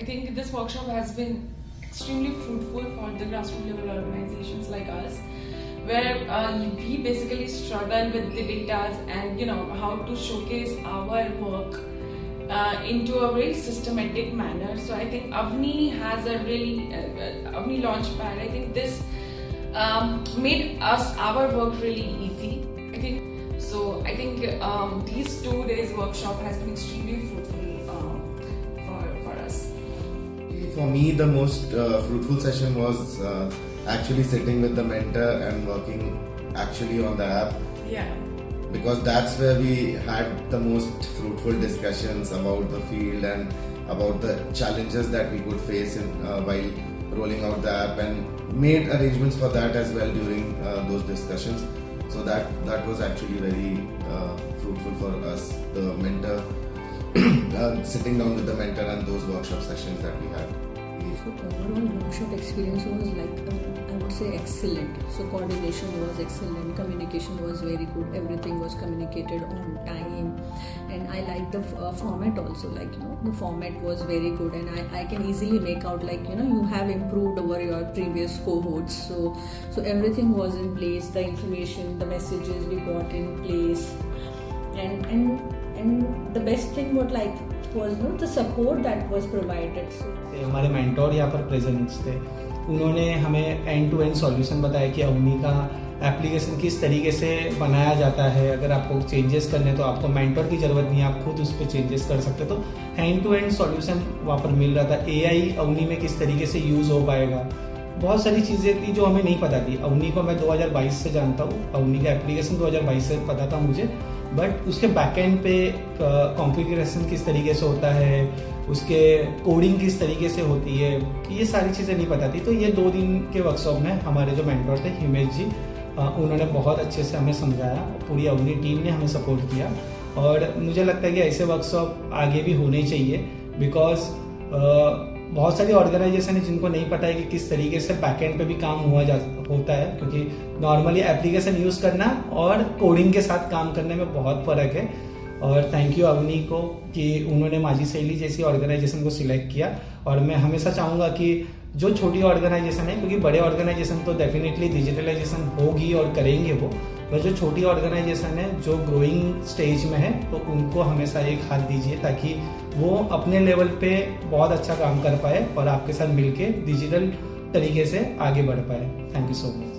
think this workshop has been extremely fruitful for the grassroots level organizations like us, where we basically struggle with the data and how to showcase our work into a very systematic manner. So I think Avni has a really Avni Launchpad. I think this made our work really easy. I think these 2 days workshop has been extremely fruitful for us. For me, the most fruitful session was actually sitting with the mentor and working actually on the app. Yeah. Because that's where we had the most fruitful discussions about the field and about the challenges that we could face while rolling out the app, and made arrangements for that as well during those discussions. So that was actually very fruitful for us, the mentor, sitting down with the mentor and those workshop sessions that we had. So overall workshop experience was I would say excellent. So coordination was excellent, communication was very good, everything was communicated on time, and I like the format also. The format was very good, and I can easily make out you have improved over your previous cohorts. So everything was in place, the information, the messages we got in place, and the best thing was the support that was provided. So हमारे mentor यहाँ पर presents थे, उन्होंने हमें and to and solution बताया कि अवनी का application किस तरीके से बनाया जाता है। अगर आपको चेंजेस करने तो आपको मेंटोर की ज़रूरत नहीं है, आप खुद उस पर चेंजेस कर सकते हो। तो एंड टू एंड सॉल्यूशन वहाँ पर मिल रहा था। एआई अवनी में किस तरीके से यूज़ हो पाएगा, बहुत सारी चीज़ें थी जो हमें नहीं पता थी। अवनी को मैं 2022 से जानता हूँ, अवनी का एप्लीकेशन 2022 से पता था मुझे, बट उसके बैकएंड पे कॉन्फ़िगरेशन किस तरीके से होता है, उसके कोडिंग किस तरीके से होती है, ये सारी चीज़ें नहीं पता थी। तो ये 2 दिन के वर्कशॉप में हमारे जो मेंटर थे हिमेश जी, उन्होंने बहुत अच्छे से हमें समझाया, पूरी अवनी टीम ने हमें सपोर्ट किया। और मुझे लगता है कि ऐसे वर्कशॉप आगे भी होने चाहिए, बिकॉज बहुत सारी ऑर्गेनाइजेशन है जिनको नहीं पता है कि किस तरीके से बैकएंड पे भी काम होता है, क्योंकि नॉर्मली एप्लीकेशन यूज़ करना और कोडिंग के साथ काम करने में बहुत फ़र्क है। और थैंक यू अवनी को कि उन्होंने माझी शैली जैसी ऑर्गेनाइजेशन को सिलेक्ट किया। और मैं हमेशा चाहूँगा कि जो छोटी ऑर्गेनाइजेशन है, क्योंकि बड़े ऑर्गेनाइजेशन तो डेफिनेटली डिजिटलाइजेशन होगी और करेंगे वो, पर जो छोटी ऑर्गेनाइजेशन है जो ग्रोइंग स्टेज में है, तो उनको हमेशा एक हाथ दीजिए ताकि वो अपने लेवल पे बहुत अच्छा काम कर पाए और आपके साथ मिलके डिजिटल तरीके से आगे बढ़ पाए। Thank you so much.